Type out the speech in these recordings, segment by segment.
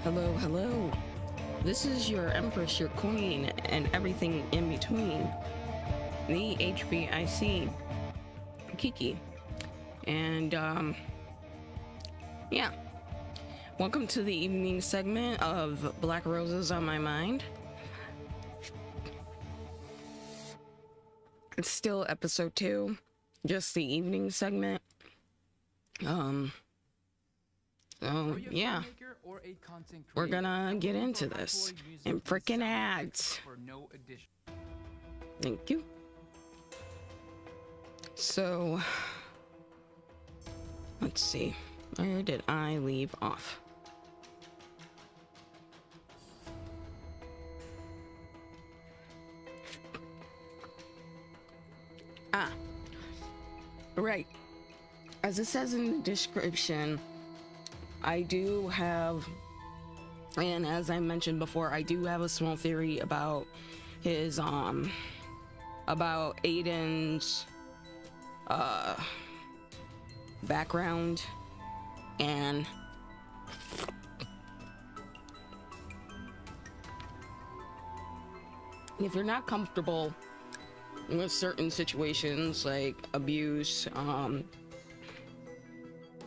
Hello, hello. This is your Empress, your Queen, and everything in between. The HBIC, Kiki. And, yeah. Welcome to the evening segment of Black Roses on My Mind. It's still episode 2, just the evening segment. So, yeah. We're gonna get into this. And freaking ads. Thank you. So, let's see. Where did I leave off? Right. As it says in the description, I do have, and as I mentioned before, I do have a small theory about his, about Aiden's, background, and if you're not comfortable with certain situations like abuse,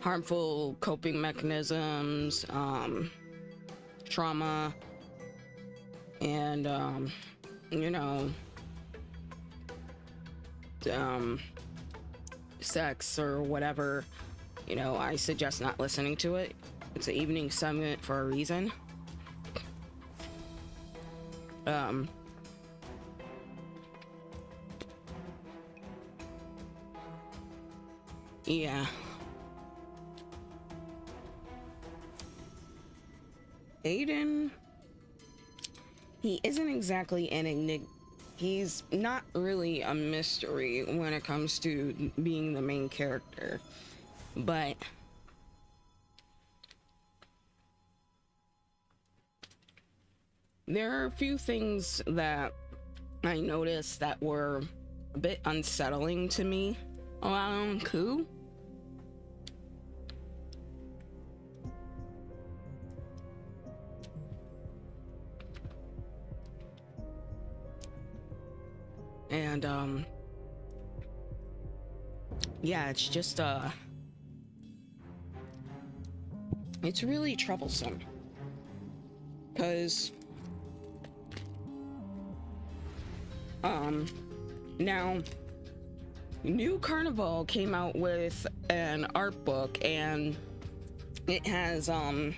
harmful coping mechanisms, trauma, and sex or whatever, I suggest not listening to it. It's an evening segment for a reason. Yeah. Aiden, he isn't exactly an enigma. He's not really a mystery when it comes to being the main character, but there are a few things that I noticed that were a bit unsettling to me around Ku. And yeah, it's just it's really troublesome, because now New Carnival came out with an art book, and it has a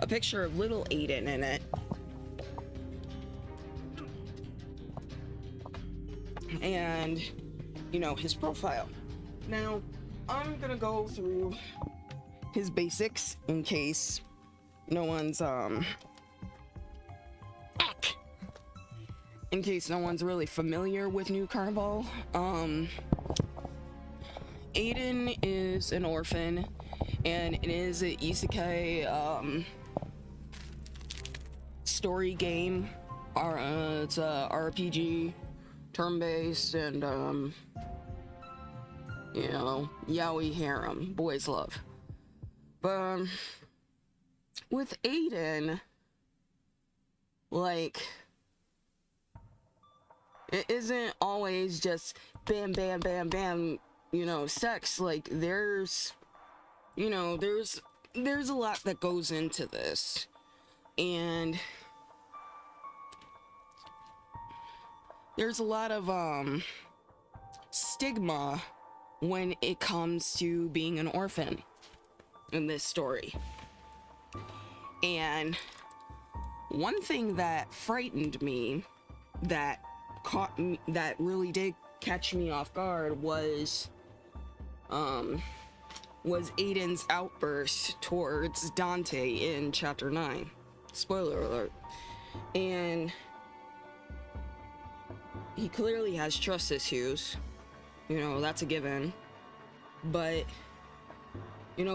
picture of little Aiden in it. And his profile. Now I'm gonna go through his basics in case no one's really familiar with New Carnival. Aiden is an orphan, and it is an isekai story game. It's a RPG, turn-based, and yaoi harem, boys love. But with Aiden, like, it isn't always just bam bam bam bam, sex. Like, there's a lot that goes into this, and there's a lot of stigma when it comes to being an orphan in this story. And one thing that frightened me, that really did catch me off guard, was Aiden's outburst towards Dante in chapter 9. Spoiler alert. And he clearly has trust issues, that's a given, but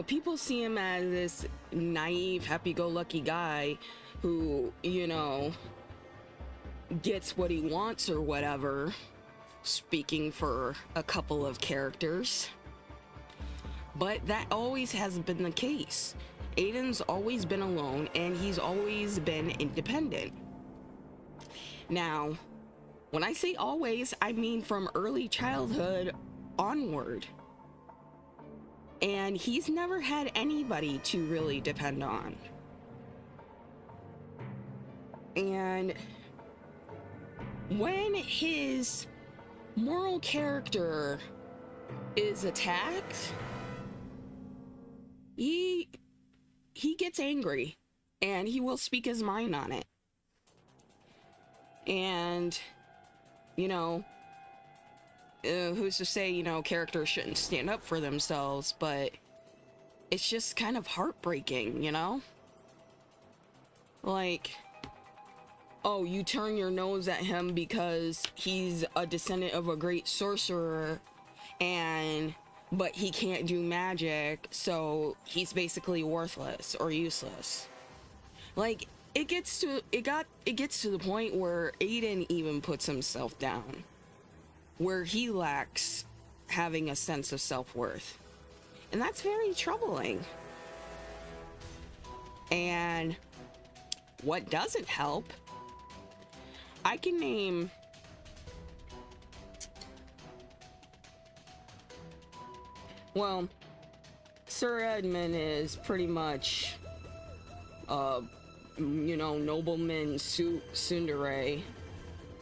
people see him as this naive, happy-go-lucky guy who gets what he wants or whatever, speaking for a couple of characters. But that always hasn't been the case. Aiden's always been alone and he's always been independent. Now, when I say always, I mean from early childhood onward. And he's never had anybody to really depend on. And when his moral character is attacked, he gets angry and he will speak his mind on it. And, you know, who's to say, you know, characters shouldn't stand up for themselves, but it's just kind of heartbreaking, you know? Like, oh, you turn your nose at him because he's a descendant of a great sorcerer, but he can't do magic, so he's basically worthless or useless. Like, it gets to the point where Aiden even puts himself down, where he lacks having a sense of self-worth. And that's very troubling. And what doesn't help, I can name well, Sir Edmund is pretty much you know, nobleman tsundere,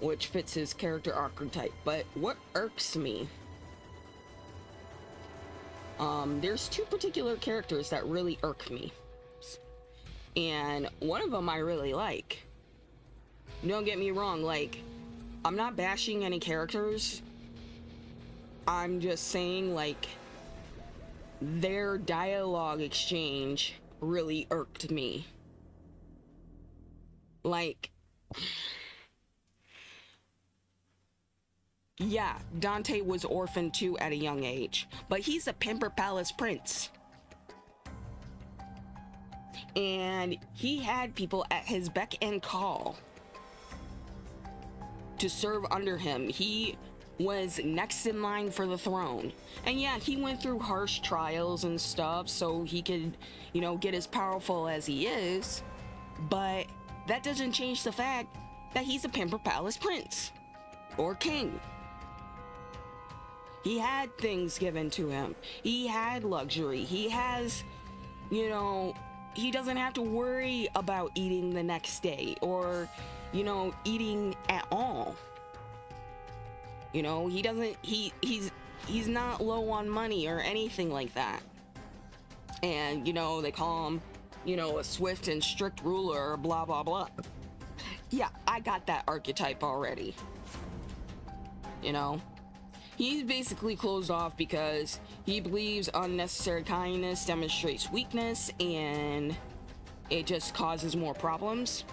which fits his character archetype. But what irks me, there's two particular characters that really irk me, and one of them I really like. Don't get me wrong, like, I'm not bashing any characters, I'm just saying, like, their dialogue exchange really irked me. Like, yeah, Dante was orphaned too at a young age, but he's a Pimper Palace prince. And he had people at his beck and call to serve under him. He was next in line for the throne. And yeah, he went through harsh trials and stuff so he could, you know, get as powerful as he is. But that doesn't change the fact that he's a Pimper Palace prince or king. He had things given to him. He had luxury. He has, you know, he doesn't have to worry about eating the next day or, you know, eating at all. You know, he doesn't, he's not low on money or anything like that. And, you know, they call him, you know, a swift and strict ruler, blah, blah, blah. Yeah, I got that archetype already. You know, he's basically closed off because he believes unnecessary kindness demonstrates weakness and it just causes more problems.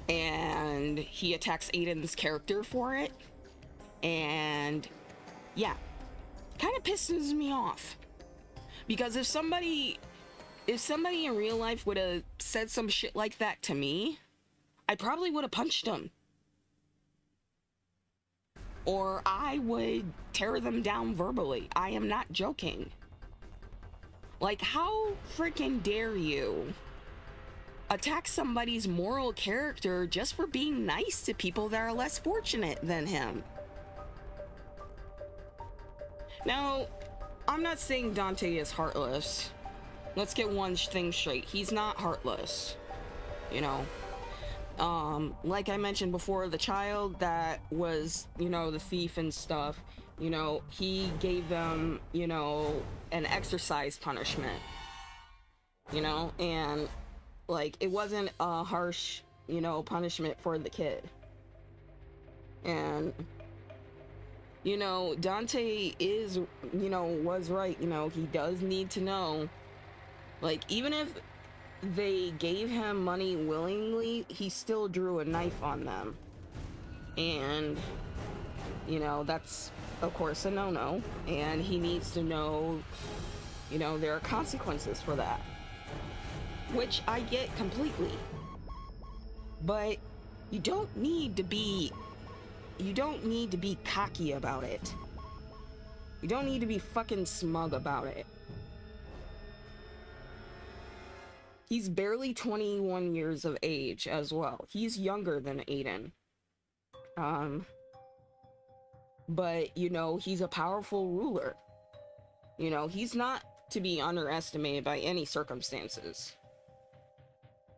And he attacks Aiden's character for it. And yeah, kind of pisses me off. Because if somebody in real life would have said some shit like that to me, I probably would have punched them. Or I would tear them down verbally. I am not joking. Like, how freaking dare you attack somebody's moral character just for being nice to people that are less fortunate than him? Now, I'm not saying Dante is heartless. Let's get one thing straight. He's not heartless. You know, like I mentioned before, the child that was, you know, the thief and stuff, you know, he gave them, you know, an exercise punishment, you know, and like, it wasn't a harsh, you know, punishment for the kid. And, you know, Dante is, you know, was right, you know, he does need to know, like, even if they gave him money willingly, he still drew a knife on them. And, you know, that's, of course, a no-no. And he needs to know, you know, there are consequences for that. Which I get completely. But you don't need to be cocky about it. You don't need to be fucking smug about it. He's barely 21 years of age as well. He's younger than Eiden. But, you know, he's a powerful ruler. You know, he's not to be underestimated by any circumstances.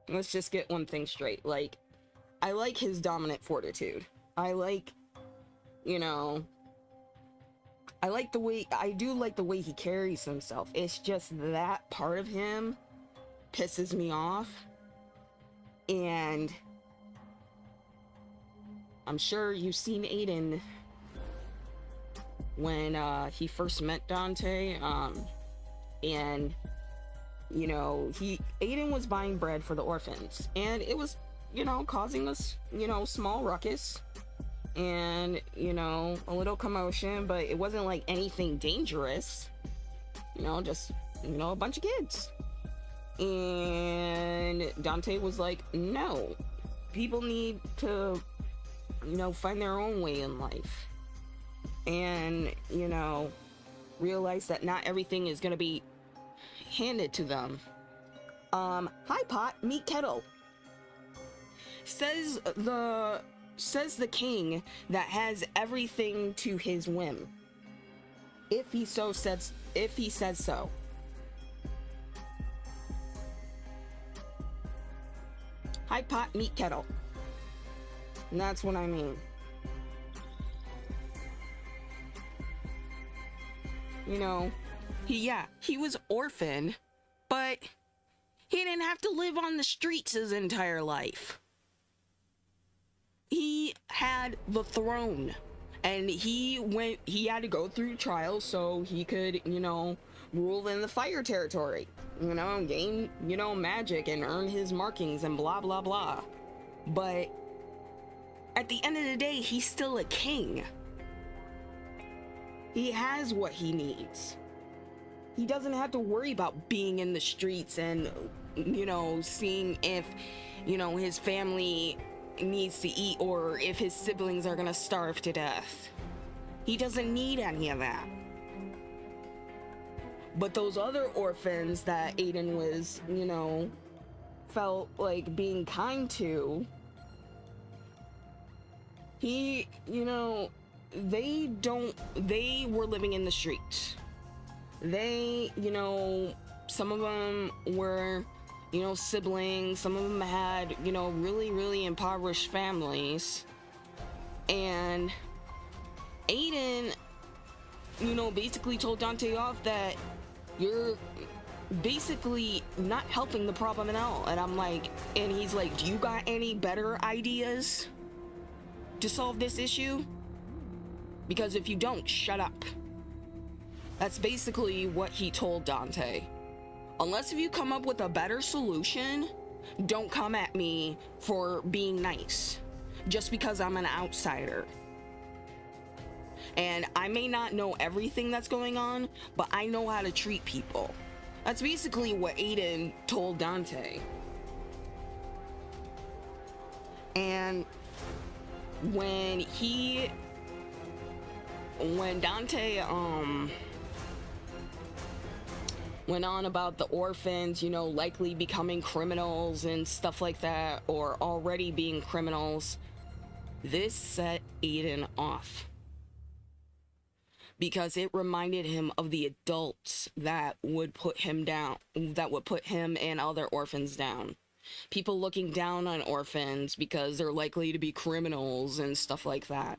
Let's just get one thing straight. Like, I like his dominant fortitude. I like, you know, I do like the way he carries himself. It's just that part of him pisses me off. And I'm sure you've seen Eiden when he first met Dante, and you know, Eiden was buying bread for the orphans, and it was, you know, causing us, you know, small ruckus and, you know, a little commotion, but it wasn't like anything dangerous, you know, just, you know, a bunch of kids. And Dante was like, no, people need to, you know, find their own way in life, and, you know, realize that not everything is gonna be handed to them. Hi pot, meet kettle. Says the king that has everything to his whim, if he says so. Hi pot, meet kettle. And that's what I mean. You know, he was orphaned, but he didn't have to live on the streets his entire life. He had the throne, and he had to go through trials so he could, you know, rule in the fire territory, you know, gain, you know, magic and earn his markings and blah, blah, blah. But at the end of the day, he's still a king. He has what he needs. He doesn't have to worry about being in the streets and, you know, seeing if, you know, his family needs to eat or if his siblings are gonna starve to death. He doesn't need any of that. But those other orphans that Eiden was, you know, felt like being kind to, he, you know, they were living in the streets. They, you know, some of them were, you know, siblings, some of them had, you know, really, really impoverished families. And Eiden, you know, basically told Dante off that you're basically not helping the problem at all. And I'm like, and he's like, do you got any better ideas to solve this issue? Because if you don't, shut up. That's basically what he told Dante. Unless if you come up with a better solution, don't come at me for being nice just because I'm an outsider. And I may not know everything that's going on, but I know how to treat people. That's basically what Eiden told Dante. And when Dante went on about the orphans, you know, likely becoming criminals and stuff like that, or already being criminals, this set Eiden off. Because it reminded him of the adults that would put him down, that would put him and other orphans down. People looking down on orphans because they're likely to be criminals and stuff like that.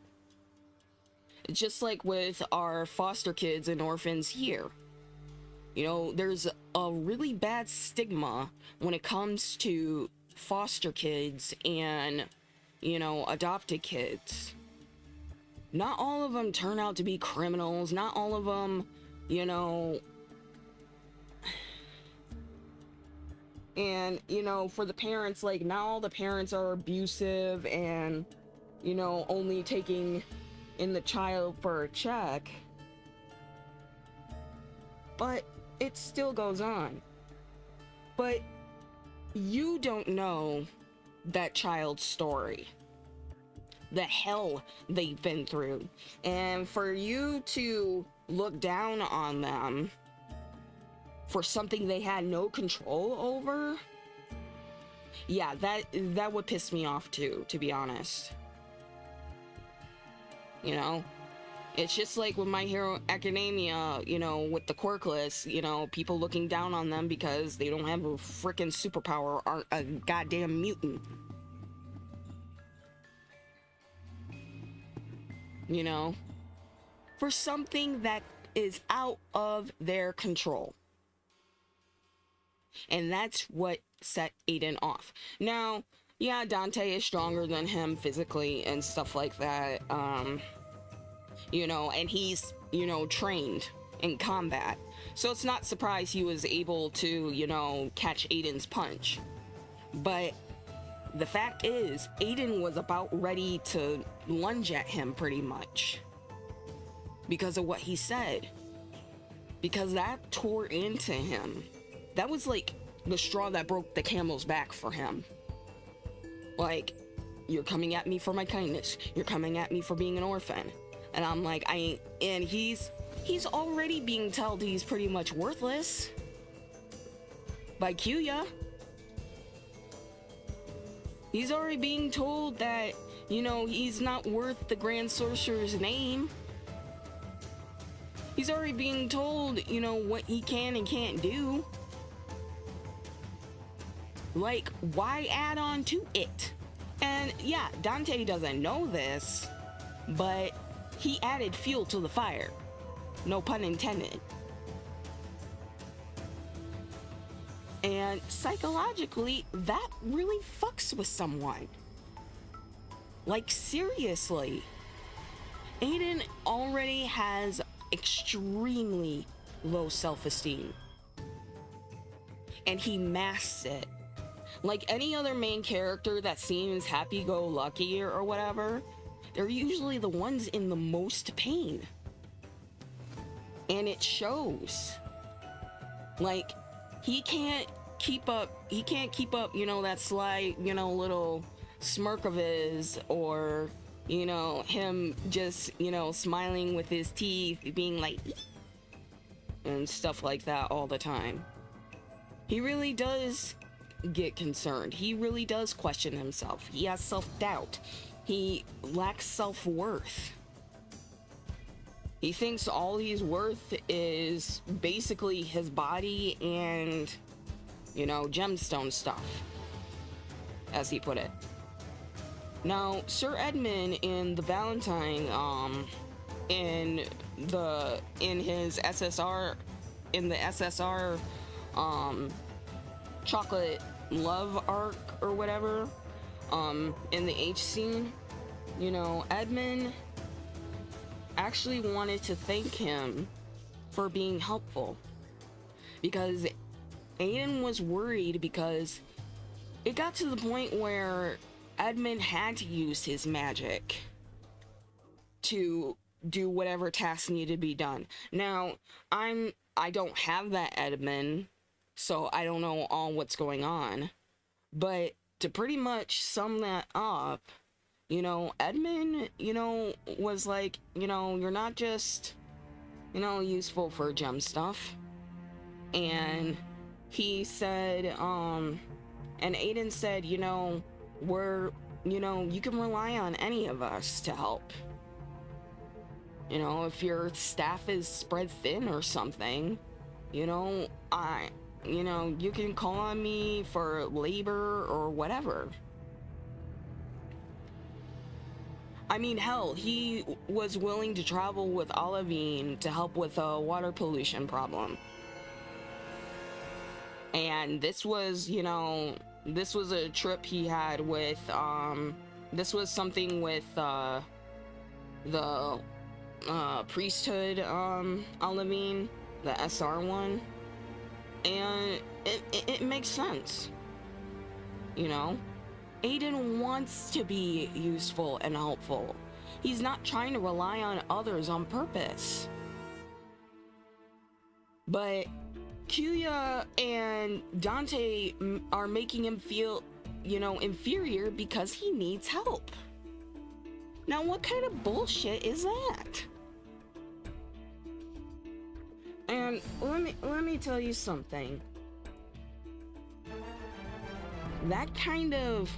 Just like with our foster kids and orphans here. You know, there's a really bad stigma when it comes to foster kids and, you know, adopted kids. Not all of them turn out to be criminals. Not all of them, you know. And, you know, for the parents, like, not all the parents are abusive and, you know, only taking in the child for a check. But it still goes on. But you don't know that child's story. The hell they've been through. And for you to look down on them for something they had no control over, Yeah, that would piss me off too, to be honest. You know? It's just like with My Hero Academia, you know, with the quirkless, you know, people looking down on them because they don't have a freaking superpower or aren't a goddamn mutant. You know? For something that is out of their control. And that's what set Eiden off. Now, yeah, Dante is stronger than him physically and stuff like that. You know, and he's, you know, trained in combat. So it's not surprised he was able to, you know, catch Aiden's punch. But the fact is, Eiden was about ready to lunge at him pretty much. Because of what he said. Because that tore into him. That was like the straw that broke the camel's back for him. Like, you're coming at me for my kindness. You're coming at me for being an orphan. And I'm like, I ain't, and he's already being told he's pretty much worthless by Kyuya. He's already being told that, you know, he's not worth the Grand Sorcerer's name. He's already being told, you know, what he can and can't do. Like, why add on to it? And yeah, Dante doesn't know this, but he added fuel to the fire. No pun intended. And psychologically, that really fucks with someone. Like, seriously. Eiden already has extremely low self-esteem. And he masks it. Like any other main character that seems happy-go-lucky or whatever, they're usually the ones in the most pain. And it shows. Like, he can't keep up, you know, that sly, you know, little smirk of his, or, you know, him just, you know, smiling with his teeth, being like, and stuff like that all the time. He really does get concerned. He really does question himself. He has self-doubt. He lacks self-worth. He thinks all he's worth is basically his body and, you know, gemstone stuff, as he put it. Now, Sir Edmund in the Valentine, in his SSR, in the SSR, chocolate love arc or whatever, in the H scene, you know, Edmund actually wanted to thank him for being helpful, because Eiden was worried because it got to the point where Edmund had to use his magic to do whatever tasks needed to be done. Now, I don't have that Edmund, so I don't know all what's going on, but to pretty much sum that up, you know, Edmund, you know, was like, you know, you're not just, you know, useful for gem stuff. And he said, and Eiden said, you know, you know, you can rely on any of us to help. You know, if your staff is spread thin or something, you know, you know, you can call on me for labor or whatever. I mean, hell, he was willing to travel with Olivine to help with a water pollution problem. And this was, you know, this was a trip he had with, this was something with, the, priesthood, Olivine, the SR one. And it makes sense, you know? Eiden wants to be useful and helpful. He's not trying to rely on others on purpose. But Kyuya and Dante are making him feel, you know, inferior because he needs help. Now, what kind of bullshit is that? And let me tell you something. that kind of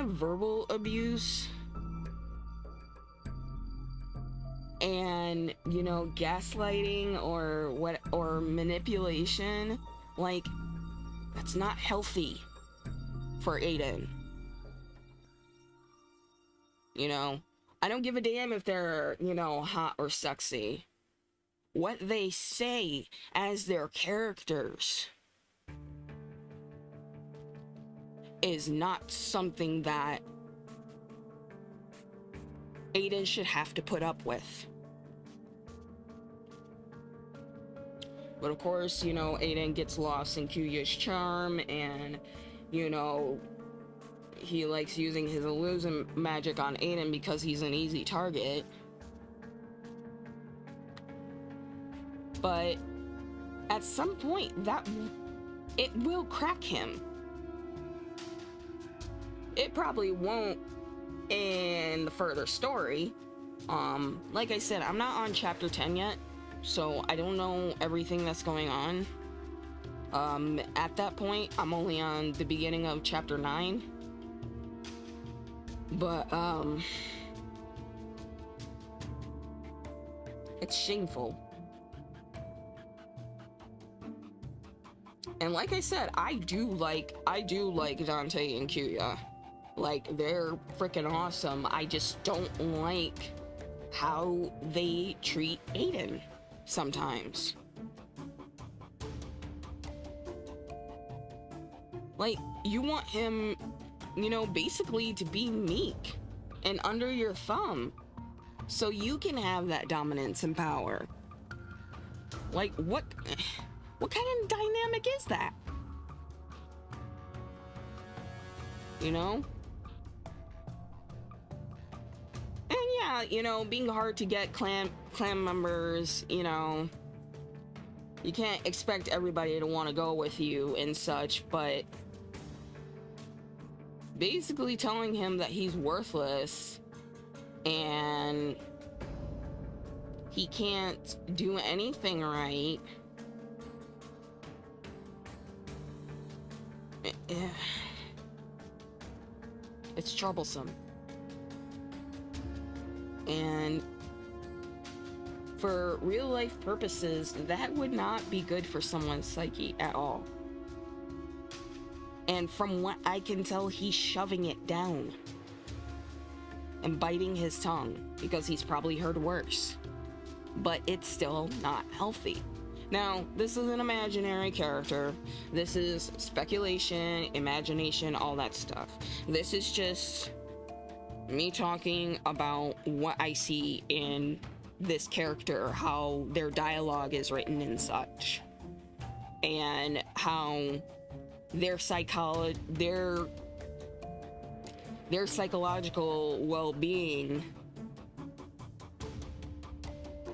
verbal abuse and, you know, gaslighting or manipulation, like, that's not healthy for Eiden. You know, I don't give a damn if they're, you know, hot or sexy. What they say as their characters is not something that Eiden should have to put up with. But of course, you know, Eiden gets lost in Kyuya's charm, and, you know, he likes using his illusion magic on Eiden because he's an easy target. But at some point, it will crack him. It probably won't in the further story. Like I said, I'm not on chapter 10 yet, so I don't know everything that's going on. At that point, I'm only on the beginning of chapter 9. But, it's shameful. And like I said, I do like Dante and Kyuya. Like, they're freaking awesome. I just don't like how they treat Eiden sometimes. Like, you want him, you know, basically to be meek and under your thumb so you can have that dominance and power. Like, what kind of dynamic is that? You know? And yeah, you know, being hard to get clan members, you know, you can't expect everybody to want to go with you and such, but basically telling him that he's worthless and he can't do anything right. It's troublesome. And for real life purposes, that would not be good for someone's psyche at all. And from what I can tell, he's shoving it down and biting his tongue because he's probably heard worse. But it's still not healthy. Now, this is an imaginary character. This is speculation, imagination, all that stuff. This is just me talking about what I see in this character, how their dialogue is written and such, and how their psychological well-being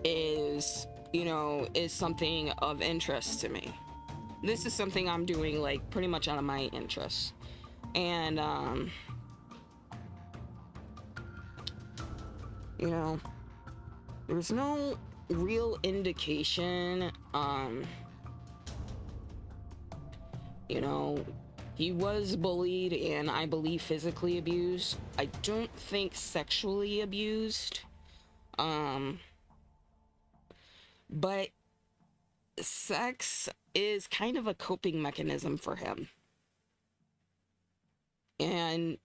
is, you know, is something of interest to me. This is something I'm doing, like, pretty much out of my interest. And, you know, there's no real indication, you know, he was bullied and I believe physically abused. I don't think sexually abused. But sex is kind of a coping mechanism for him. And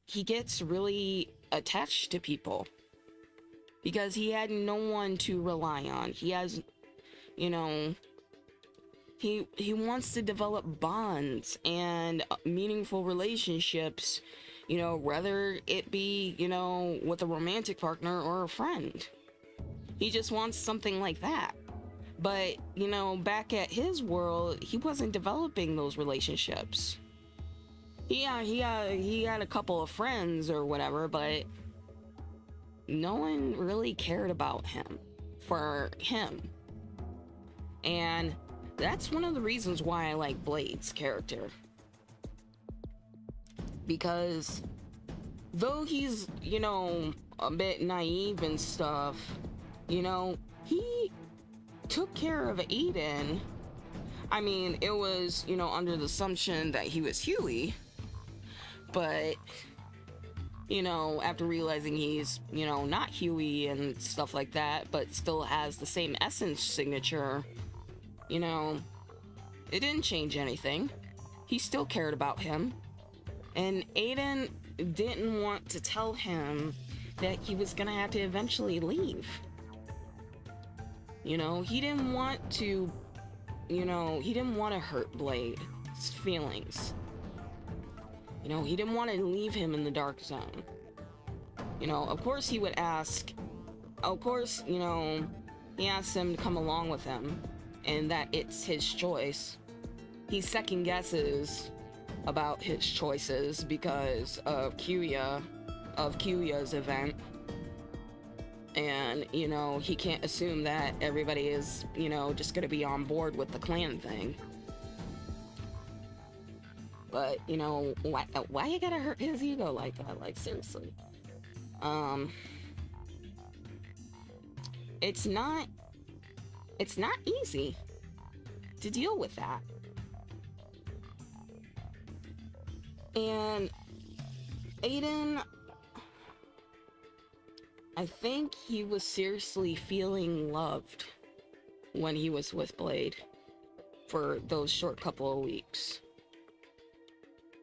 he gets really attached to people because he had no one to rely on. He has, you know, he wants to develop bonds and meaningful relationships, you know, whether it be, you know, with a romantic partner or a friend. He just wants something like that. But, you know, back at his world, he wasn't developing those relationships. He had a couple of friends or whatever, but no one really cared about him for him. And that's one of the reasons why I like Blade's character. Because though he's, you know, a bit naive and stuff, you know, he took care of Eiden I mean, it was, under the assumption that he was Huey, but, after realizing he's, not Huey and stuff like that, but still has the same essence signature, it didn't change anything. He still cared about him. And Eiden didn't want to tell him that he was gonna have to eventually leave. He didn't want to, he didn't want to hurt Blade's feelings. He didn't want to leave him in the dark zone. Of course he would ask, he asked him to come along with him, and that it's his choice. He second guesses about his choices because of Kyuya's event. And, he can't assume that everybody is, just gonna be on board with the clan thing. But, why you gotta hurt his ego like that? Like, seriously. It's not easy to deal with that. And Eiden, I think he was seriously feeling loved when he was with Blade for those short couple of weeks.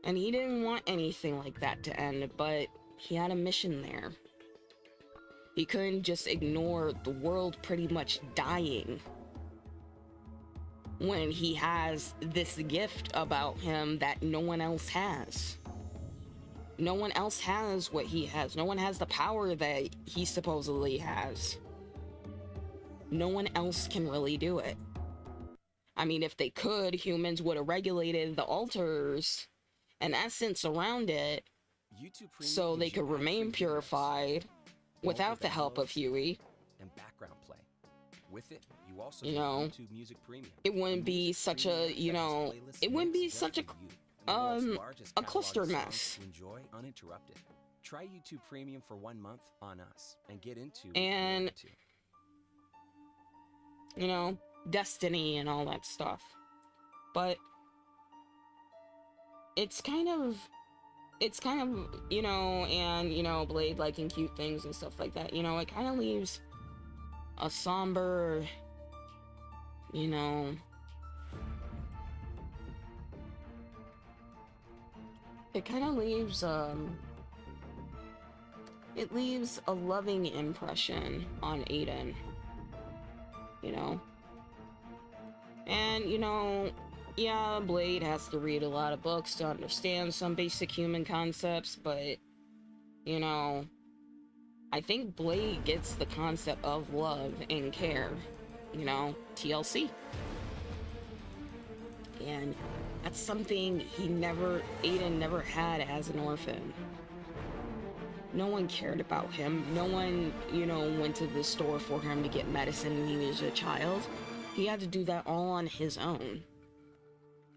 And he didn't want anything like that to end, but he had a mission there. He couldn't just ignore the world pretty much dying when he has this gift about him that no one else has. No one else has what he has. No one has the power that he supposedly has. No one else can really do it. I mean, if they could, humans would have regulated the altars and essence around it so they could remain purified without the help of Huey. And background play. With it, you also YouTube Music Premium. It wouldn't be such a, it wouldn't be such a cluster mess. Enjoy uninterrupted. Try YouTube Premium for 1 month on us and get into and Destiny and all that stuff. But it's kind of and Blade liking cute things and stuff like that, it kind of leaves a somber, it kind of leaves it leaves a loving impression on Eiden, and yeah, Blade has to read a lot of books to understand some basic human concepts, but I think Blade gets the concept of love and care, TLC. And that's something Eiden never had as an orphan. No one cared about him. No one, went to the store for him to get medicine when he was a child. He had to do that all on his own.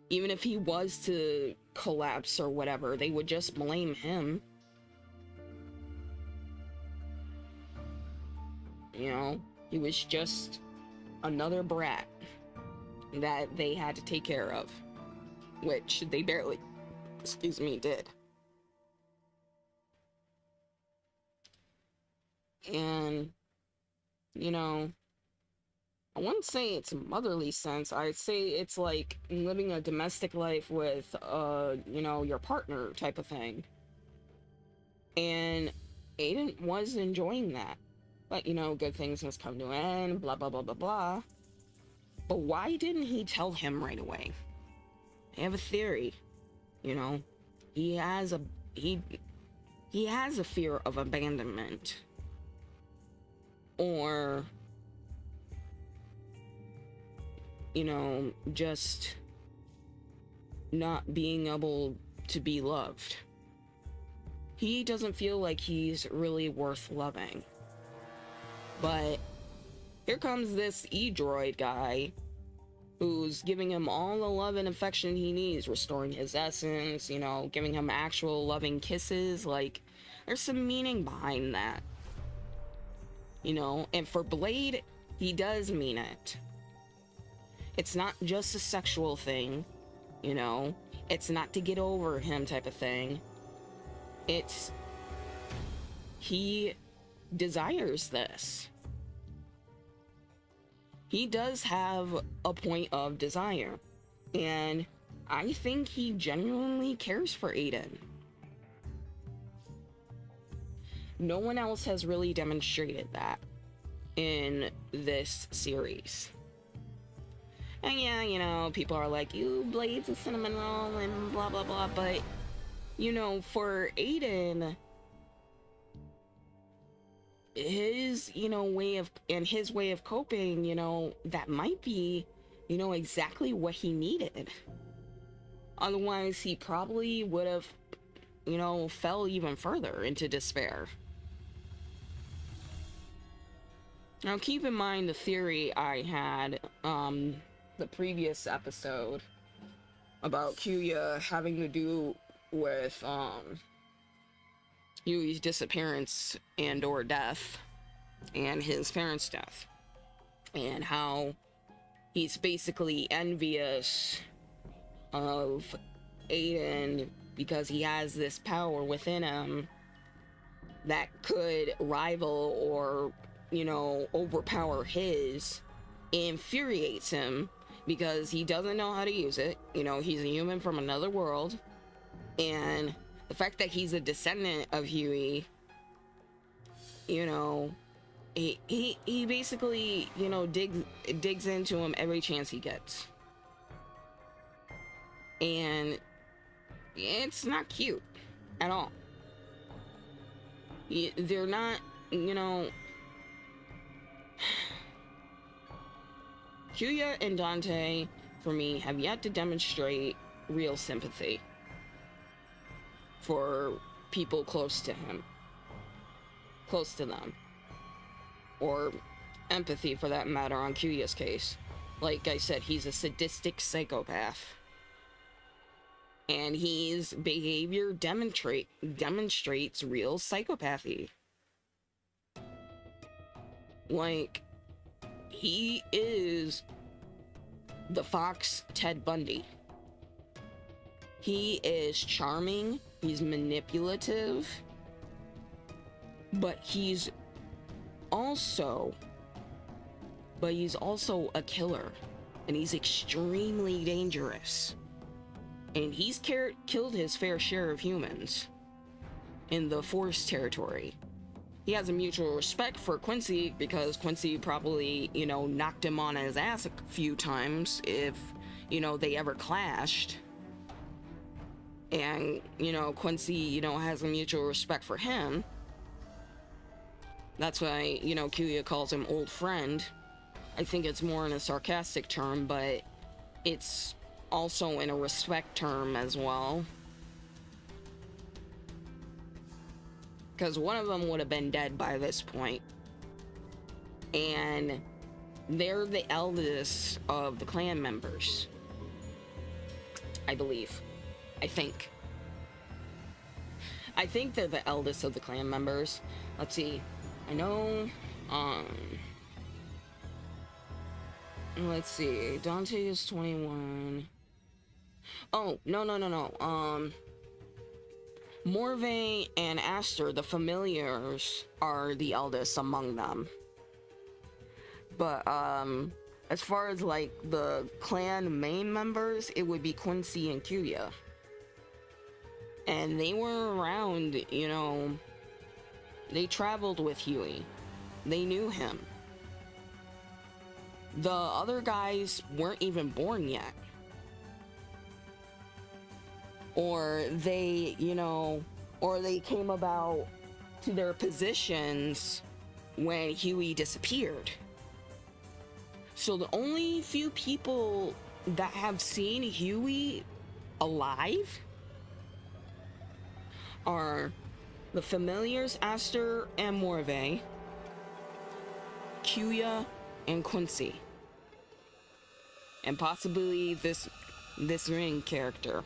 Even if he was to collapse or whatever, they would just blame him. He was just another brat that they had to take care of, which they barely, did. And, I wouldn't say it's a motherly sense. I'd say it's like living a domestic life with, your partner type of thing. And Eiden was enjoying that. But, good things must come to an end, blah, blah, blah, blah, blah. But why didn't he tell him right away? I have a theory. He has a fear of abandonment. Or, just not being able to be loved. He doesn't feel like he's really worth loving. But here comes this E-droid guy who's giving him all the love and affection he needs, restoring his essence, giving him actual loving kisses. Like, there's some meaning behind that. And for Blade, he does mean it. It's not just a sexual thing, you know? It's not to get over him type of thing. It's... he desires this. He does have a point of desire. And I think he genuinely cares for Aiden. No one else has really demonstrated that in this series. And yeah, you know, people are like, you blades of cinnamon roll and blah blah blah, but you know, for Aiden, his, you know, way of coping, you know, that might be, you know, exactly what he needed. Otherwise, he probably would have, you know, fell even further into despair. Now, keep in mind the theory I had, the previous episode about Kyuya having to do with, Yui's disappearance and or death, and his parents' death, and how he's basically envious of Aiden because he has this power within him that could rival or, you know, overpower his. It infuriates him because he doesn't know how to use it. You know, he's a human from another world, and the fact that he's a descendant of Huey, you know, he basically, you know, digs into him every chance he gets. And it's not cute at all. They're not, you know... Kyuya and Dante, for me, have yet to demonstrate real sympathy for people close to him. Close to them. Or empathy, for that matter, on Kyuya's case. Like I said, he's a sadistic psychopath. And his behavior demonstrates real psychopathy. Like, he is the Fox Ted Bundy. He is charming, he's manipulative, but he's also a killer, and he's extremely dangerous. And he's killed his fair share of humans in the Forest territory. He has a mutual respect for Quincy because Quincy probably, you know, knocked him on his ass a few times if, you know, they ever clashed. And, you know, Quincy, you know, has a mutual respect for him. That's why, you know, Kyuya calls him old friend. I think it's more in a sarcastic term, but it's also in a respect term as well. Because one of them would have been dead by this point. And they're the eldest of the clan members, I believe. I think they're the eldest of the clan members. Let's see. I know, let's see. Dante is 21. Oh, no. Morve and Aster, the familiars, are the eldest among them. But, as far as, like, the clan main members, it would be Quincy and Kyuya. And they were around, you know, they traveled with Huey. They knew him. The other guys weren't even born yet. Or they, you know, or they came about to their positions when Huey disappeared. So the only few people that have seen Huey alive are the familiars Aster and Morve, Kyuya and Quincy, and possibly this Rin character.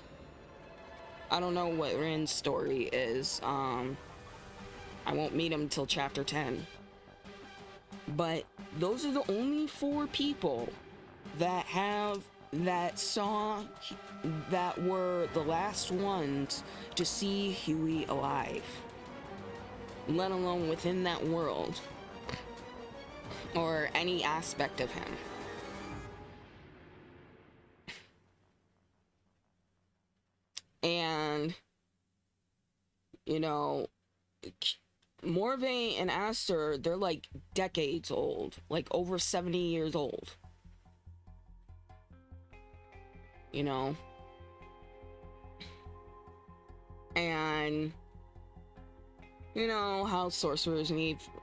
I don't know what Rin's story is. I won't meet him till chapter 10. But those are the only 4 people that were the last ones to see Huey alive, let alone within that world or any aspect of him. And, you know, Morvay and Aster, they're like decades old, like over 70 years old. You know? And, you know, how sorcerers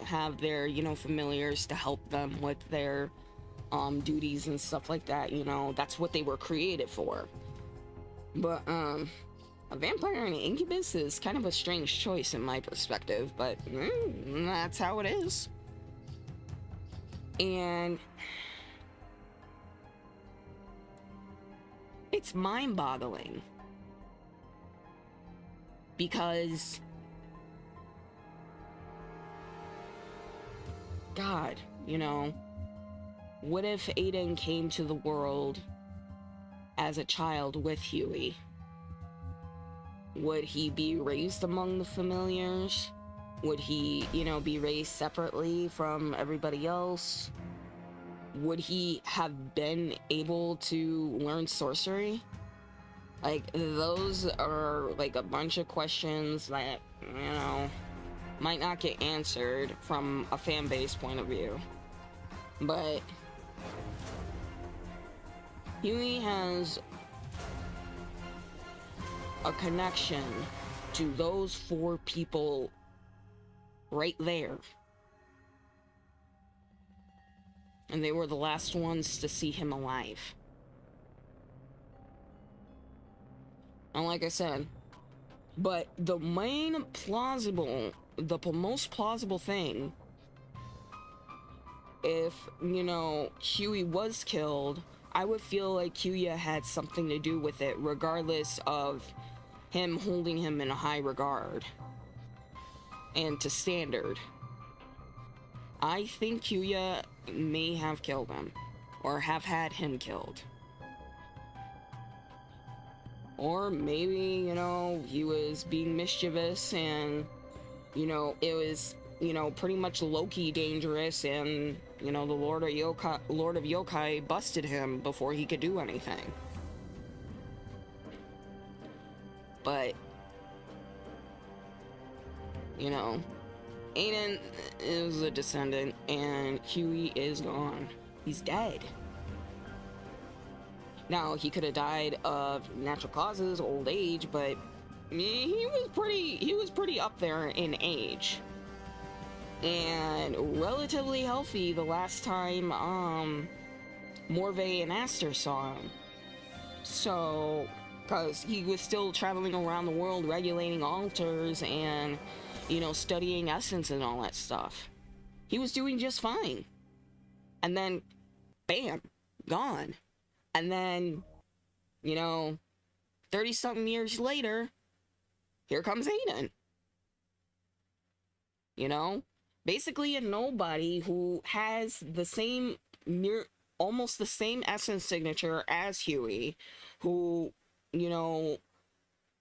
have their, you know, familiars to help them with their duties and stuff like that, you know? That's what they were created for. But, a vampire and an incubus is kind of a strange choice in my perspective, but that's how it is. And it's mind-boggling because God, you know, what if Aiden came to the world as a child with Huey? Would he be raised among the familiars? Would he, you know, be raised separately from everybody else? Would he have been able to learn sorcery? Like, those are like a bunch of questions that, you know, might not get answered from a fan base point of view. But Huey has a connection to those 4 people right there. And they were the last ones to see him alive. And like I said, but the most plausible thing, if, you know, Huey was killed, I would feel like Huey had something to do with it, regardless of him holding him in a high regard and to standard. I think Huey may have killed him, or have had him killed. Or maybe, you know, he was being mischievous and, you know, it was, you know, pretty much low-key dangerous, and, you know, the Lord of Yokai busted him before he could do anything. But, you know, Aiden is a descendant, and Huey is gone. He's dead. Now, he could have died of natural causes, old age, but he was pretty up there in age. And relatively healthy the last time Morvay and Aster saw him. So, because he was still traveling around the world regulating altars and, you know, studying essence and all that stuff. He was doing just fine. And then, bam, gone. And then, you know, 30-something years later, here comes Aiden. You know? Basically a nobody who has the same, almost the same essence signature as Huey, who, you know,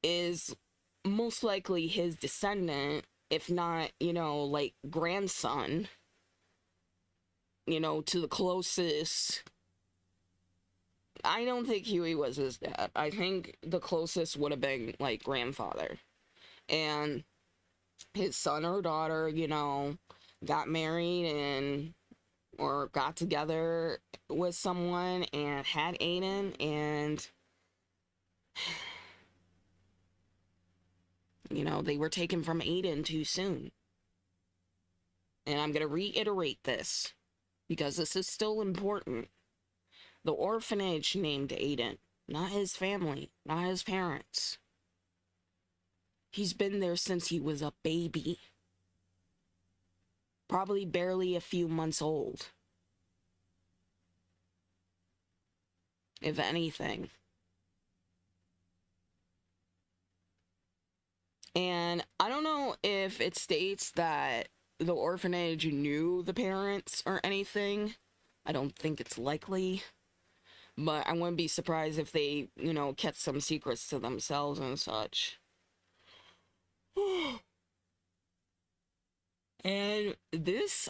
is most likely his descendant, if not, you know, like, grandson, you know, to the closest. I don't think Huey was his dad. I think the closest would have been, like, grandfather. And his son or daughter, you know, got married and, or got together with someone and had Aiden, and, you know, they were taken from Aiden too soon. And I'm going to reiterate this, because this is still important. The orphanage named Aiden, not his family, not his parents. He's been there since he was a baby. Probably barely a few months old, if anything. And I don't know if it states that the orphanage knew the parents or anything. I don't think it's likely. But I wouldn't be surprised if they, kept some secrets to themselves and such. And this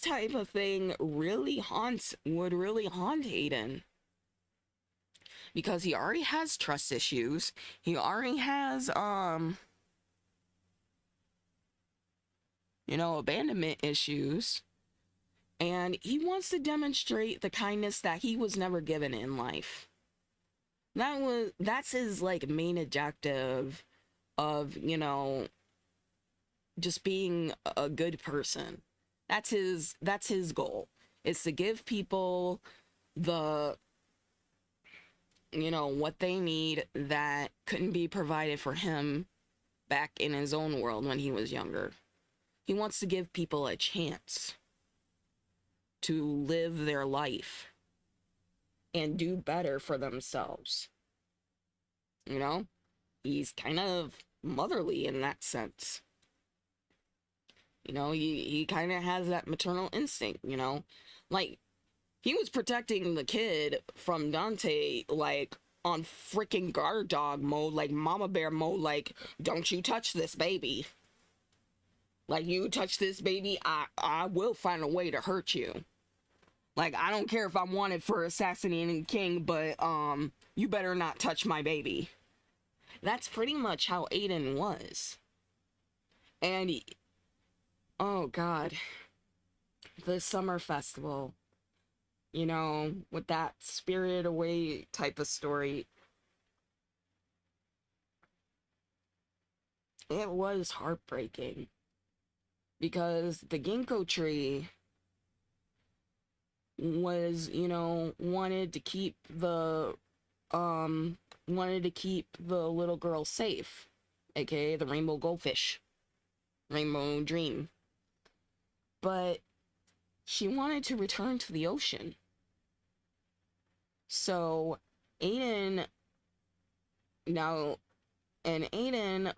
type of thing would really haunt Aiden, because he already has trust issues. He already has abandonment issues, and he wants to demonstrate the kindness that he was never given in life. That's his like main objective of, just being a good person. That's his goal. Is to give people the what they need that couldn't be provided for him back in his own world when he was younger. He wants to give people a chance to live their life and do better for themselves. He's kind of motherly in that sense. He kind of has that maternal instinct, like he was protecting the kid from Dante, like on freaking guard dog mode, like mama bear mode, like, don't you touch this baby. Like, you touch this baby, I will find a way to hurt you. Like, I don't care if I'm wanted for assassinating king, but you better not touch my baby. That's pretty much how Aiden was. And oh god, the summer festival, with that Spirited Away type of story, it was heartbreaking, because the ginkgo tree was, wanted to keep the little girl safe, aka the rainbow goldfish, rainbow dream. But she wanted to return to the ocean. So Aiden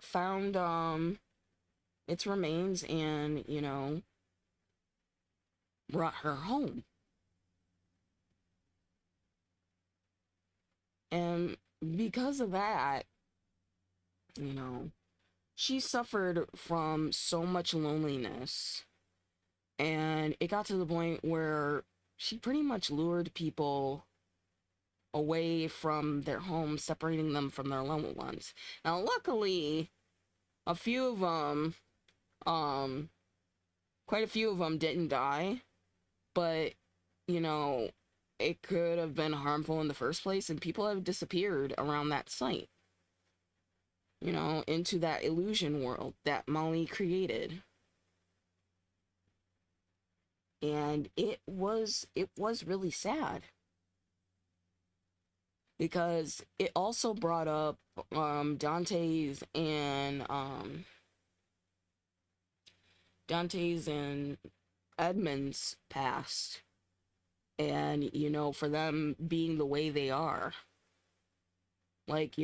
found its remains and, brought her home. And because of that, she suffered from so much loneliness. And it got to the point where she pretty much lured people away from their homes, separating them from their loved ones. Now, luckily, a few of them, quite a few of them didn't die, but, it could have been harmful in the first place, and people have disappeared around that site, into that illusion world that Molly created. And it was really sad, because it also brought up Dante's and Edmund's past, and for them being the way they are. Like,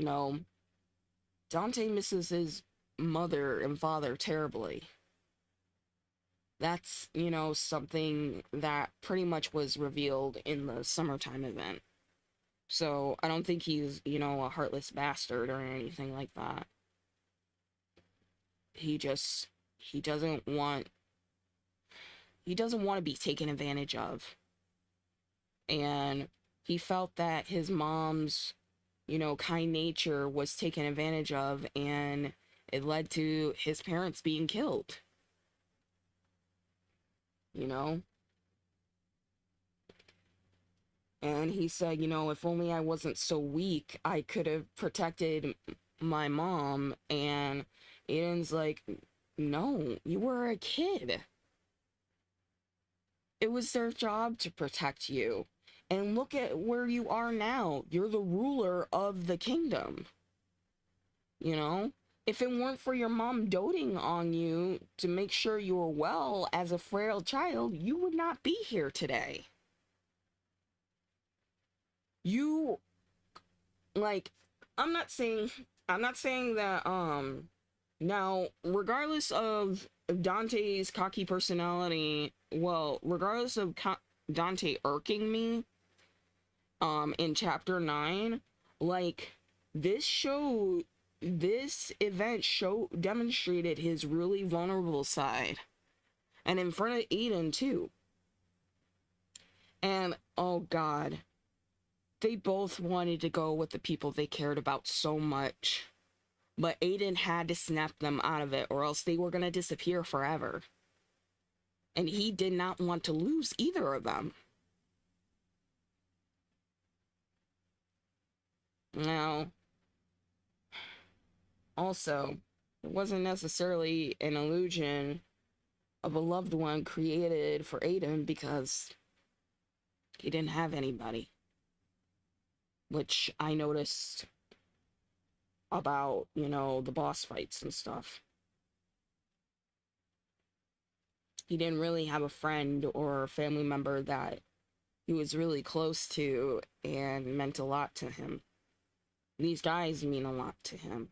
Dante misses his mother and father terribly. That's, something that pretty much was revealed in the summertime event. So I don't think he's, a heartless bastard or anything like that. He doesn't want to be taken advantage of. And he felt that his mom's, kind nature was taken advantage of, and it led to his parents being killed. And he said, if only I wasn't so weak, I could have protected my mom. And Aiden's like, no, you were a kid. It was their job to protect you. And look at where you are now. You're the ruler of the kingdom. If it weren't for your mom doting on you to make sure you were well as a frail child, you would not be here today. I'm not saying that, now, regardless of Dante's cocky personality, regardless of Dante irking me, in chapter 9, like, this event demonstrated his really vulnerable side, and in front of Aiden too. And oh god, they both wanted to go with the people they cared about so much, but Aiden had to snap them out of it, or else they were gonna disappear forever. And he did not want to lose either of them. Now, also, it wasn't necessarily an illusion of a loved one created for Aiden, because he didn't have anybody. Which I noticed about, the boss fights and stuff. He didn't really have a friend or a family member that he was really close to and meant a lot to him. These guys mean a lot to him.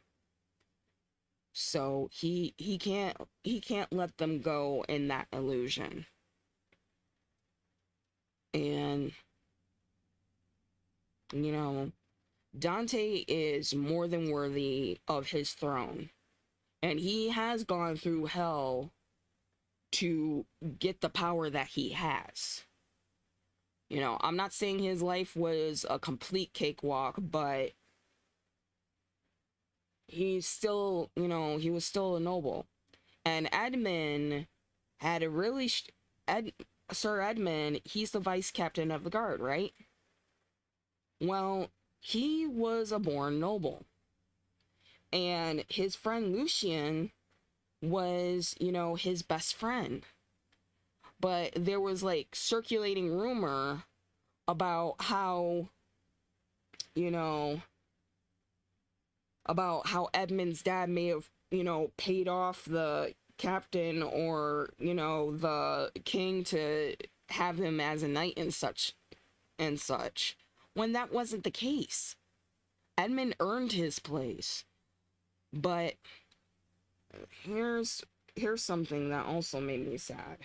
So he can't let them go in that illusion. And Dante is more than worthy of his throne. And he has gone through hell to get the power that he has. I'm not saying his life was a complete cakewalk, but he's still, he was still a noble. And Edmund had a really... Sir Edmund, he's the vice captain of the guard, right? Well, he was a born noble. And his friend Lucien was, his best friend. But there was, like, circulating rumor about how, about how Edmund's dad may have, paid off the captain or, the king to have him as a knight and such, when that wasn't the case. Edmund earned his place. But here's something that also made me sad.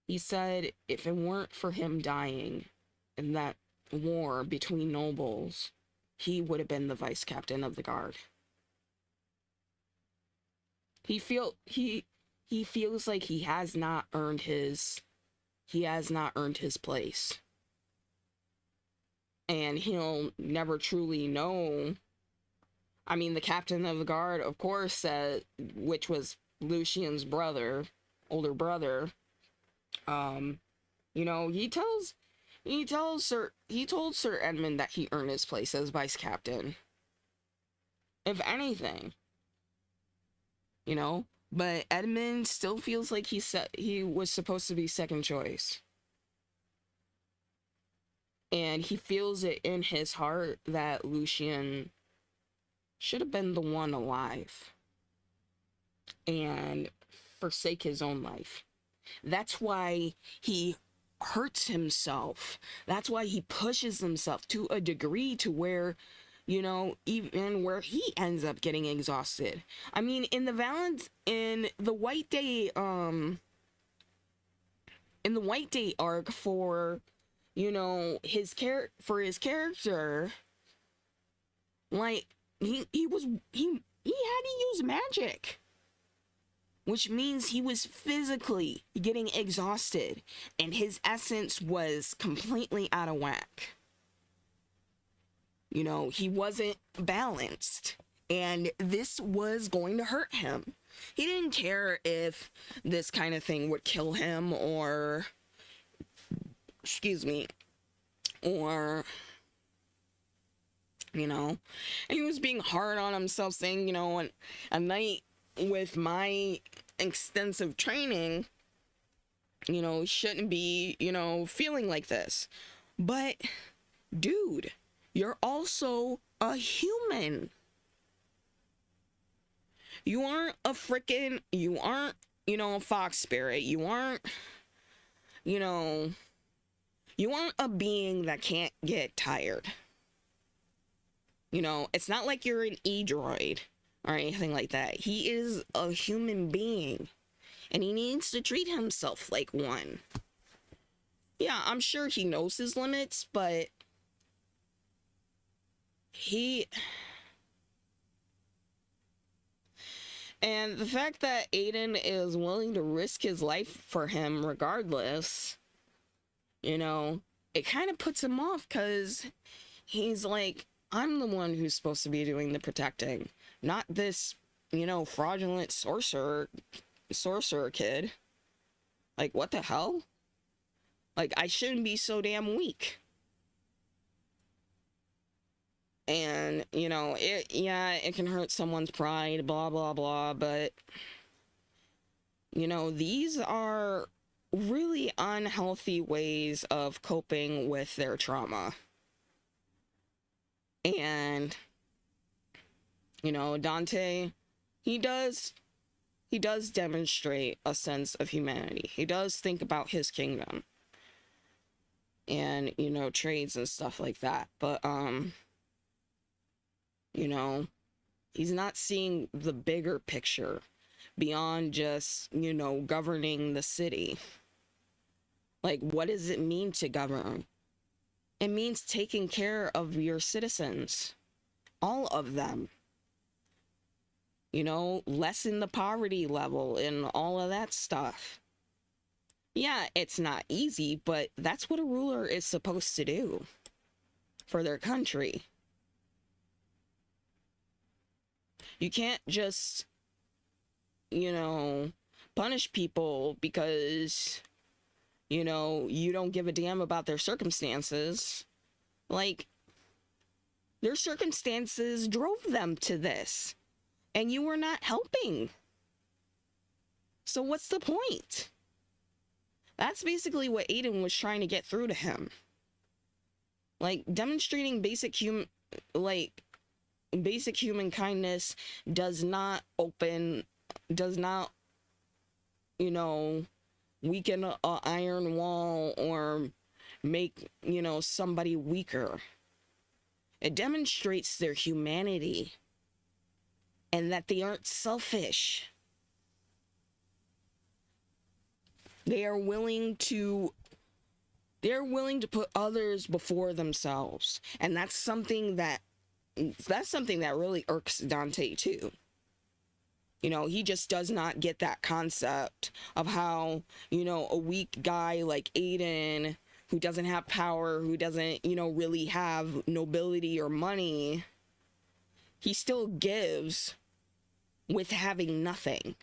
He said if it weren't for him dying in that war between nobles, he would have been the vice captain of the guard. He feels like he has not earned his place. And he'll never truly know. I mean, the captain of the guard, of course, which was Lucien's older brother, he told Sir Edmund that he earned his place as vice captain. If anything, but Edmund still feels like he was supposed to be second choice. And he feels it in his heart that Lucien should have been the one alive and forsake his own life. That's why he hurts himself. That's why he pushes himself to a degree to where, even where he ends up getting exhausted. I mean, in the White Day arc for, his character, like, he had to use magic, which means he was physically getting exhausted and his essence was completely out of whack. He wasn't balanced, and this was going to hurt him. He didn't care if this kind of thing would kill him or and he was being hard on himself, saying, a knight with my extensive training, shouldn't be, feeling like this. But, dude, you're also a human. You aren't a fox spirit. You aren't a being that can't get tired. It's not like you're an E-droid or anything like that. He is a human being, and he needs to treat himself like one. Yeah, I'm sure he knows his limits, but And the fact that Eiden is willing to risk his life for him regardless, you know, it kind of puts him off, because he's like, I'm the one who's supposed to be doing the protecting, not this, fraudulent sorcerer kid. Like, what the hell? Like, I shouldn't be so damn weak. And, it can hurt someone's pride, blah, blah, blah, but, these are really unhealthy ways of coping with their trauma. And, Dante, he does demonstrate a sense of humanity. He does think about his kingdom and, trades and stuff like that. But, he's not seeing the bigger picture beyond just, governing the city. Like, what does it mean to govern? It means taking care of your citizens. All of them. Lessen the poverty level and all of that stuff. Yeah, it's not easy, but that's what a ruler is supposed to do for their country. You can't just, punish people because, you don't give a damn about their circumstances. Like, their circumstances drove them to this, and you were not helping. So what's the point? That's basically what Eiden was trying to get through to him. Like, demonstrating basic human kindness does not, weaken an iron wall or make, somebody weaker. It demonstrates their humanity and that they aren't selfish. They're willing to put others before themselves. And that's something that really irks Dante too. He just does not get that concept of how, a weak guy like Eiden, who doesn't have power, who doesn't, really have nobility or money, he still gives with having nothing.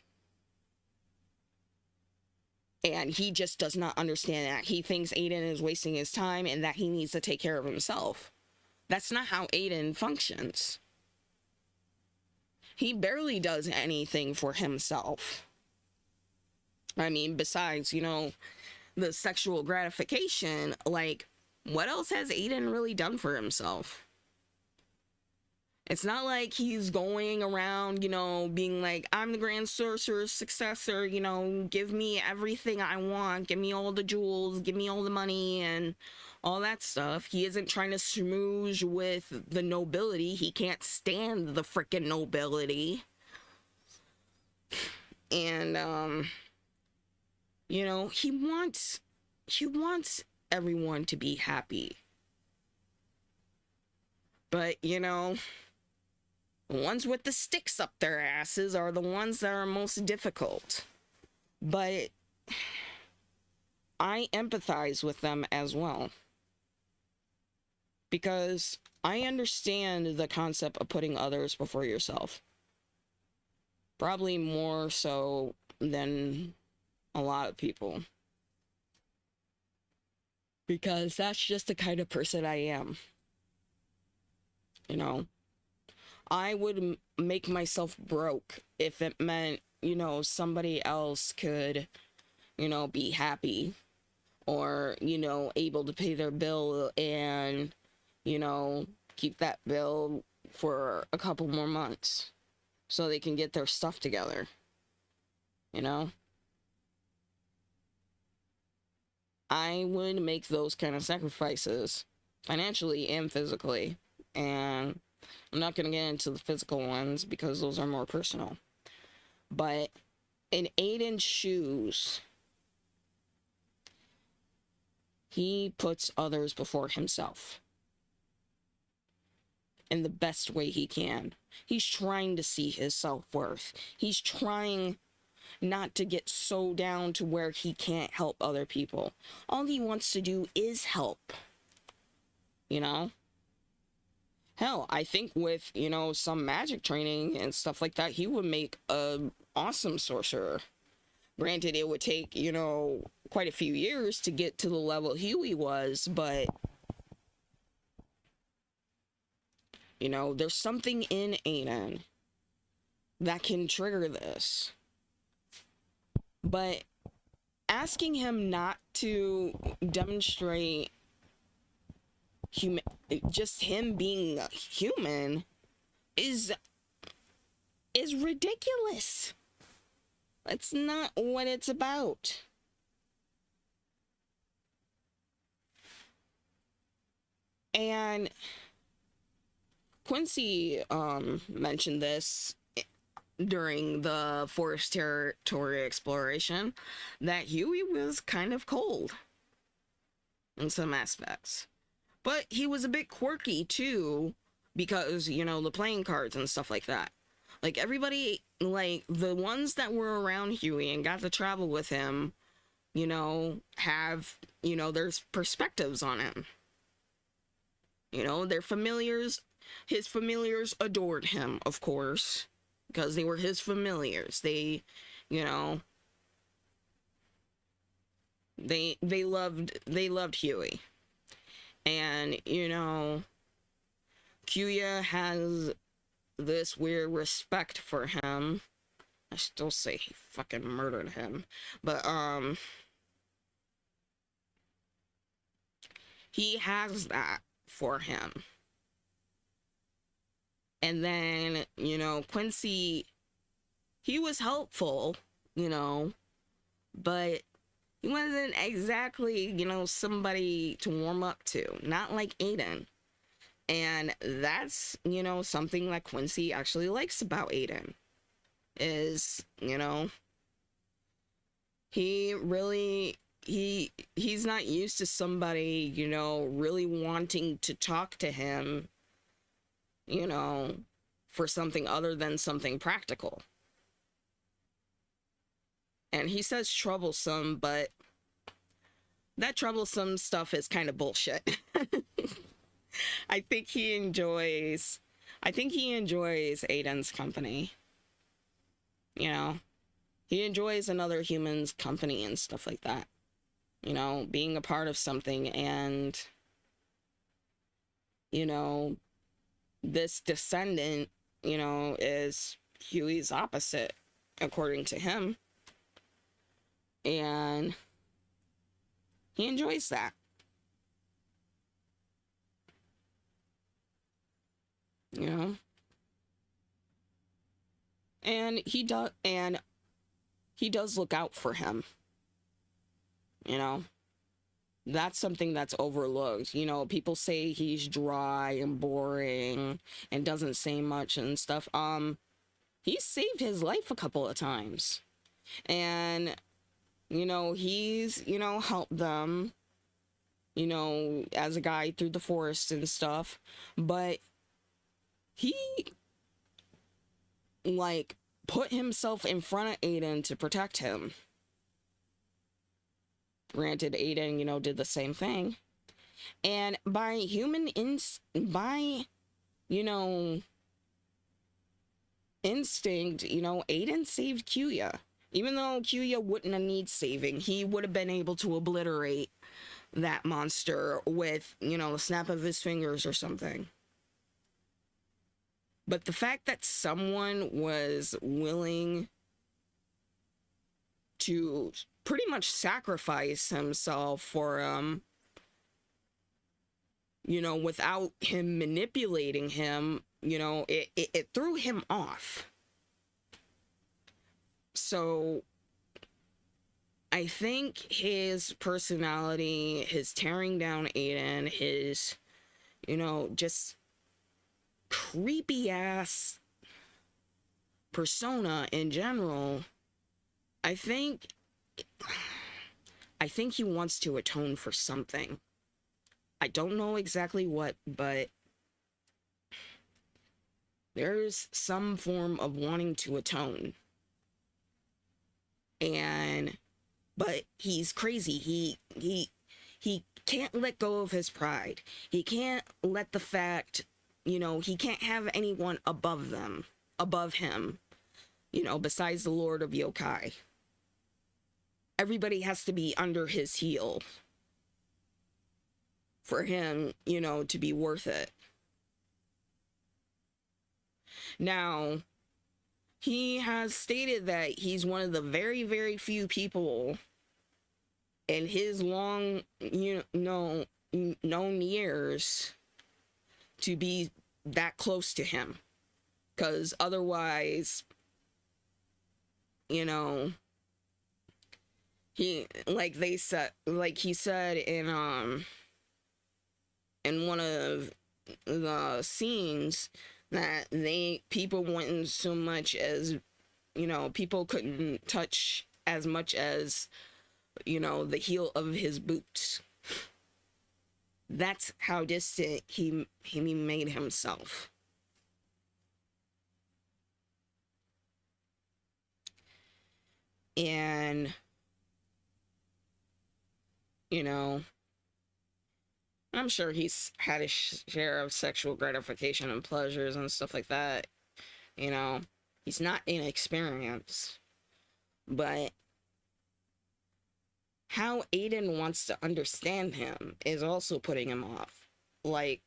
And he just does not understand that. He thinks Eiden is wasting his time and that he needs to take care of himself. That's not how Eiden functions. He barely does anything for himself. I mean, besides, the sexual gratification, like, what else has Eiden really done for himself? It's not like he's going around, being like, I'm the Grand Sorcerer's successor, give me everything I want, give me all the jewels, give me all the money, and all that stuff. He isn't trying to smooge with the nobility. He can't stand the frickin' nobility. And, he wants everyone to be happy. But, the ones with the sticks up their asses are the ones that are most difficult. But I empathize with them as well. Because I understand the concept of putting others before yourself. Probably more so than a lot of people. Because that's just the kind of person I am. I would make myself broke if it meant, somebody else could, be happy. Or, able to pay their bill and, keep that bill for a couple more months so they can get their stuff together. I would make those kind of sacrifices, financially and physically. And I'm not going to get into the physical ones because those are more personal. But in Eiden's shoes, he puts others before himself. in the best way he can. He's trying to see his self-worth. He's trying not to get so down to where he can't help other people. All he wants to do is help. You know? Hell, I think with, some magic training and stuff like that, he would make a awesome sorcerer. Granted, it would take, quite a few years to get to the level Huey was, but there's something in Aiden that can trigger this. But asking him not to demonstrate just him being human is ridiculous. That's not what it's about. And Quincy mentioned this during the forest territory exploration, that Huey was kind of cold in some aspects. But he was a bit quirky too, because, the playing cards and stuff like that. Like, everybody, like, the ones that were around Huey and got to travel with him, have, there's perspectives on him. Their familiars, his familiars adored him, of course, because they were his familiars. They, they loved Huey. And, Kuya has this weird respect for him. I still say he fucking murdered him. But, he has that for him. And then, Quincy, he was helpful, but he wasn't exactly, somebody to warm up to. Not like Aiden. And that's, something that Quincy actually likes about Aiden. Is, he really, he's not used to somebody, really wanting to talk to him, for something other than something practical. And he says troublesome, but that troublesome stuff is kind of bullshit. I think he enjoys Aiden's company. He enjoys another human's company and stuff like that. Being a part of something, and, this descendant, is Huey's opposite, according to him. And he enjoys that. And he does look out for him. That's something that's overlooked. People say he's dry and boring and doesn't say much and stuff. He saved his life a couple of times. And, he's, helped them, as a guide through the forest and stuff. But he, put himself in front of Aiden to protect him. Granted, Aiden, did the same thing. And by instinct, Aiden saved Kuya. Even though Kuya wouldn't have need saving, he would have been able to obliterate that monster with, the snap of his fingers or something. But the fact that someone was willing to pretty much sacrifice himself for him, without him manipulating him, it threw him off. So I think his personality, his tearing down Aiden, his, just creepy ass persona in general, I think he wants to atone for something. I don't know exactly what, but there's some form of wanting to atone. But he's crazy. He can't let go of his pride. He can't let the fact, he can't have anyone above him, besides the Lord of Yokai. Everybody has to be under his heel for him, to be worth it. Now, he has stated that he's one of the very, very few people in his long, known years to be that close to him. Because otherwise, he said in one of the scenes that people wouldn't so much as, people couldn't touch as much as, the heel of his boots. That's how distant he made himself. And, I'm sure he's had his share of sexual gratification and pleasures and stuff like that. He's not inexperienced. But how Eiden wants to understand him is also putting him off. Like,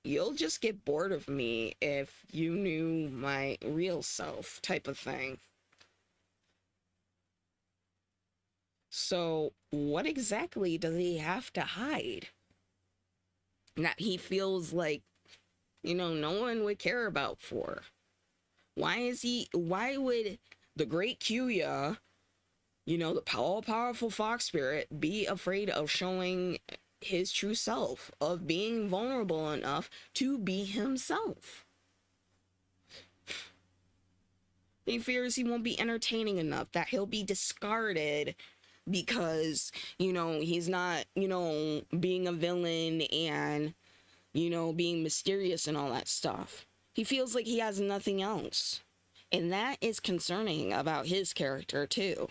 you'll just get bored of me if you knew my real self type of thing. So, what exactly does he have to hide? That he feels like, no one would care about for. Why would the great Kuya, the all-powerful fox spirit, be afraid of showing his true self, of being vulnerable enough to be himself? He fears he won't be entertaining enough, that he'll be discarded because, he's not, being a villain and, being mysterious and all that stuff. He feels like he has nothing else. And that is concerning about his character, too.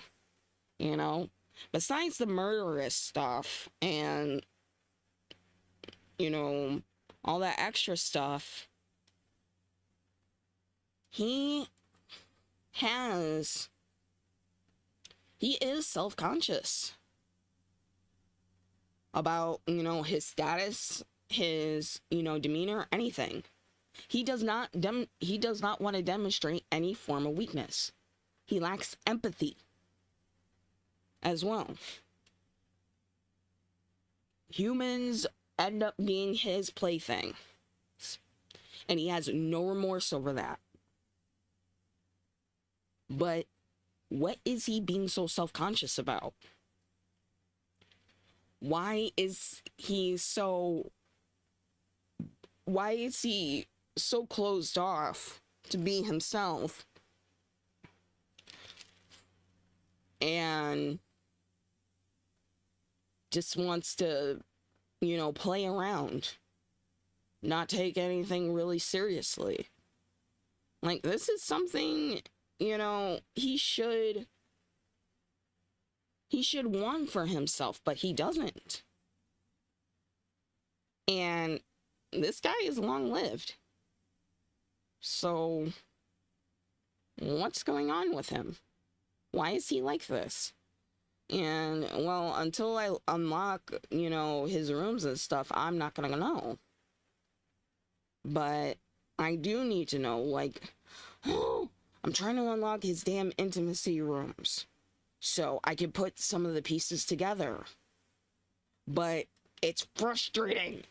Besides the murderous stuff and, all that extra stuff, he is self-conscious about, his status, his, demeanor, anything. He does not want to demonstrate any form of weakness. He lacks empathy as well. Humans end up being his plaything, and he has no remorse over that. But what is he being so self-conscious about? Why is he so closed off to be himself and just wants to, play around, not take anything really seriously? Like, this is something, he should want for himself, but he doesn't. And this guy is long-lived. So, what's going on with him? Why is he like this? And, well, until I unlock, his rooms and stuff, I'm not gonna know. But I do need to know, like, I'm trying to unlock his damn intimacy rooms so I can put some of the pieces together. But it's frustrating.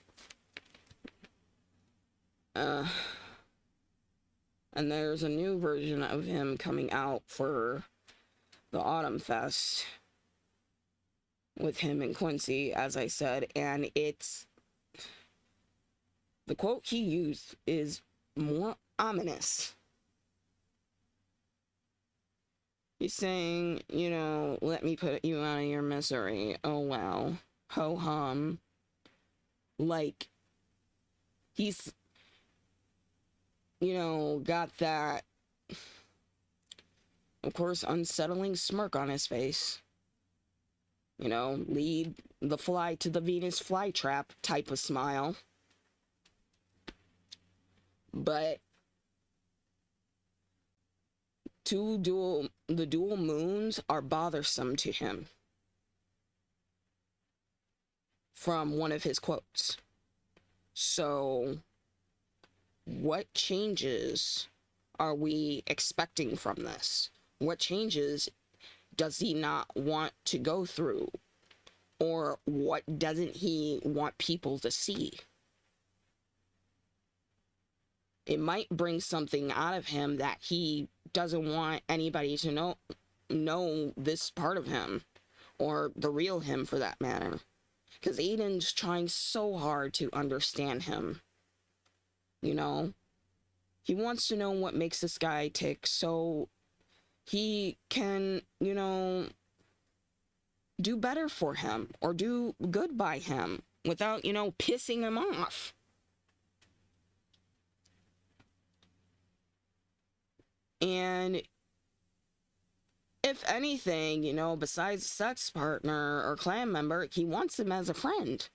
And there's a new version of him coming out for the Autumn Fest with him and Quincy, as I said, and the quote he used is more ominous. He's saying, let me put you out of your misery. Oh, wow. Ho-hum. Like, got that, of course, unsettling smirk on his face. Lead the fly to the Venus flytrap type of smile. But the dual moons are bothersome to him, from one of his quotes. So, what changes are we expecting from this? What changes does he not want to go through? Or what doesn't he want people to see? It might bring something out of him that he doesn't want anybody to know this part of him, or the real him for that matter. Because Aiden's trying so hard to understand him. He wants to know what makes this guy tick so he can, do better for him or do good by him without, pissing him off. And if anything, besides a sex partner or clan member, he wants him as a friend.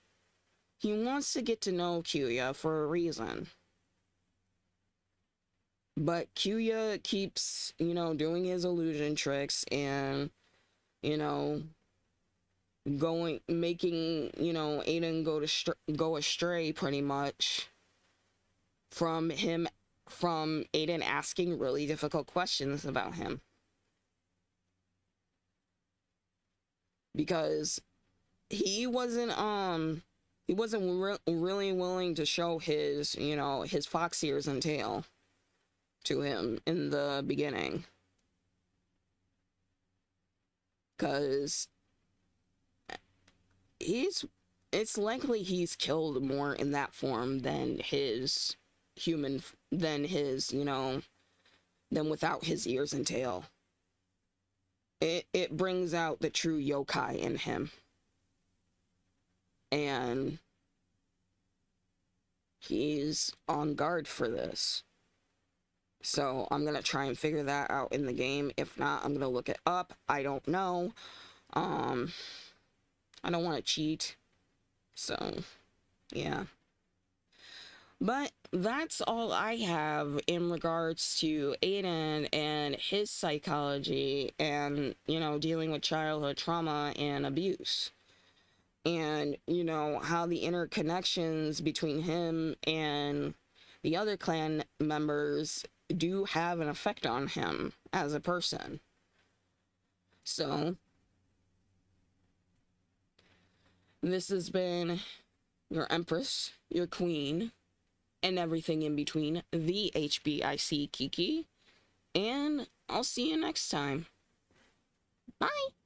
He wants to get to know Kyuya for a reason. But Kyuya keeps, doing his illusion tricks and, making, Aiden go astray pretty much from Aiden asking really difficult questions about him. Because he wasn't really willing to show his, his fox ears and tail to him in the beginning. Because it's likely he's killed more in that form than his than without his ears and tail. It brings out the true yokai in him. And he's on guard for this. So I'm going to try and figure that out in the game. If not, I'm going to look it up. I don't know. I don't want to cheat. So, yeah. But that's all I have in regards to Aiden and his psychology and, dealing with childhood trauma and abuse. And, how the interconnections between him and the other clan members do have an effect on him as a person. So, this has been your Empress, your Queen, and everything in between, the HBIC Kiki, and I'll see you next time. Bye!